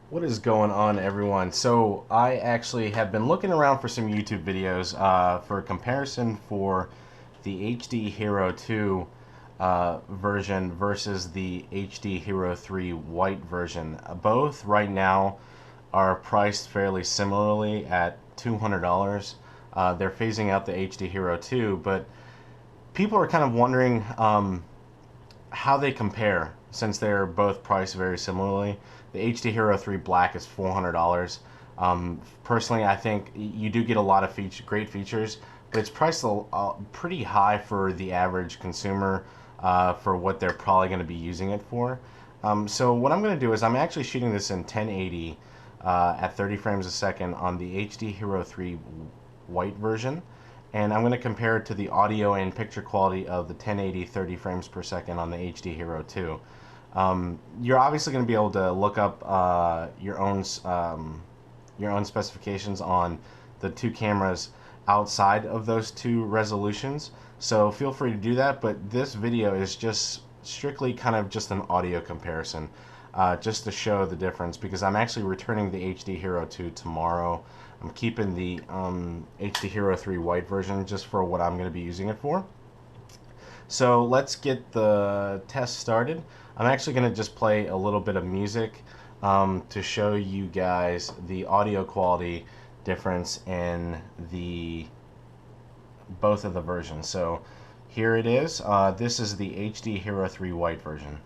What is going on, everyone? So I actually have been looking around for some YouTube videos for a comparison for the HD Hero 2 version versus the HD Hero 3 white version. Both right now are priced fairly similarly at $200. They're phasing out the HD Hero 2, but people are kind of wondering how they compare since they're both priced very similarly. The HD Hero 3 Black is $400. Personally, I think you do get a lot of great features, but it's priced pretty high for the average consumer for what they're probably going to be using it for. So what I'm going to do is I'm actually shooting this in 1080 at 30 frames a second on the HD Hero 3 white version, and I'm going to compare it to the audio and picture quality of the 1080 30 frames per second on the HD Hero 2. You're obviously going to be able to look up your own specifications on the two cameras outside of those two resolutions. So feel free to do that. But this video is just strictly kind of just an audio comparison, just to show the difference, because I'm actually returning the HD Hero 2 tomorrow. I'm keeping the HD Hero 3 white version just for what I'm going to be using it for. So let's get the test started. I'm actually going to just play a little bit of music to show you guys the audio quality difference in the both of the versions. So here it is. This is the HD Hero 3 white version.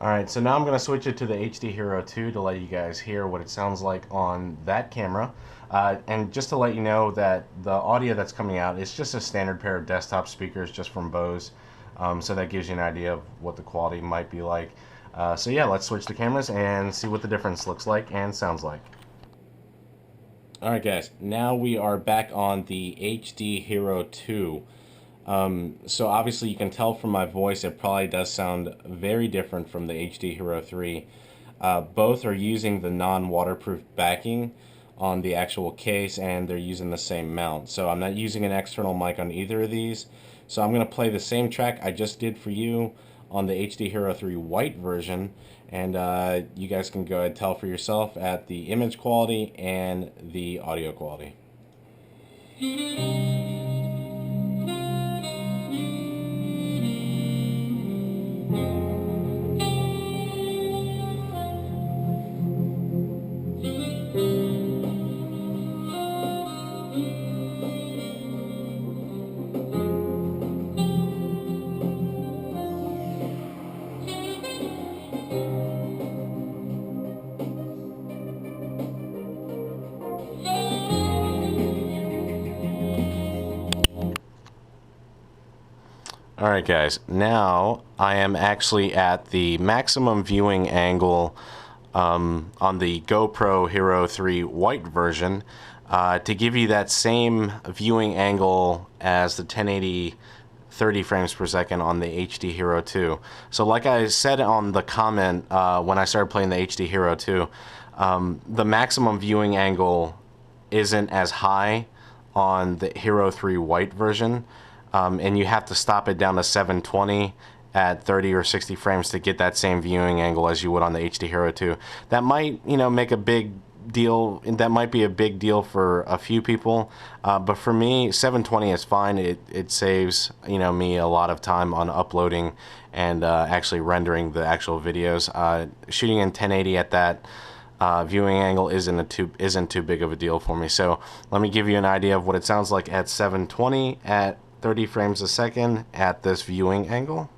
Alright, so now I'm going to switch it to the HD Hero 2 to let you guys hear what it sounds like on that camera. And just to let you know that the audio that's coming out is just a standard pair of desktop speakers just from Bose. So that gives you an idea of what the quality might be like. So yeah, let's switch the cameras and see what the difference looks like and sounds like. Alright guys, now we are back on the HD Hero 2. So obviously you can tell from my voice it probably does sound very different from the HD Hero 3. Both are using the non-waterproof backing on the actual case, and they're using the same mount. So I'm not using an external mic on either of these. So I'm going to play the same track I just did for you on the HD Hero 3 white version, and you guys can go ahead and tell for yourself at the image quality and the audio quality. Alright guys, now I am actually at the maximum viewing angle on the GoPro Hero 3 white version to give you that same viewing angle as the 1080 30 frames per second on the HD Hero 2. So like I said on the comment when I started playing the HD Hero 2, the maximum viewing angle isn't as high on the Hero 3 white version. And you have to stop it down to 720 at 30 or 60 frames to get that same viewing angle as you would on the HD Hero 2. That might, make a big deal. That might be a big deal for a few people, but for me, 720 is fine. It saves me a lot of time on uploading and actually rendering the actual videos. Shooting in 1080 at that viewing angle isn't too big of a deal for me. So let me give you an idea of what it sounds like at 720 at 30 frames a second at this viewing angle.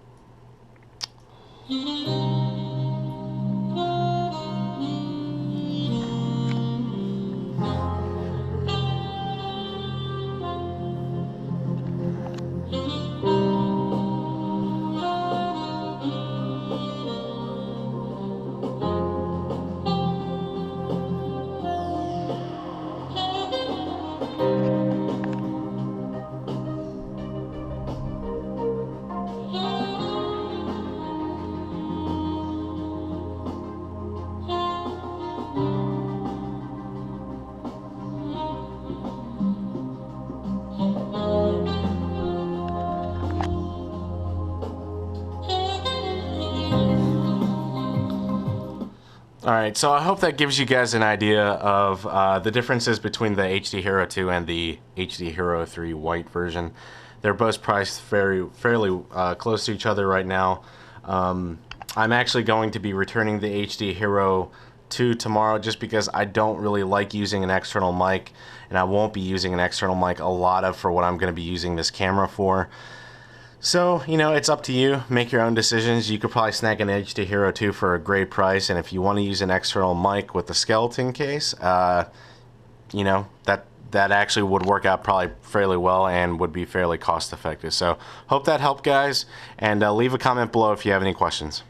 Alright, so I hope that gives you guys an idea of the differences between the HD Hero 2 and the HD Hero 3 white version. They're both priced fairly close to each other right now. I'm actually going to be returning the HD Hero 2 tomorrow just because I don't really like using an external mic, and I won't be using an external mic a lot for what I'm going to be using this camera for. So, you know, it's up to you. Make your own decisions. You could probably snag an HD Hero 2 for a great price, and if you want to use an external mic with a skeleton case, you know, that actually would work out probably fairly well and would be fairly cost effective. So, hope that helped, guys, and leave a comment below if you have any questions.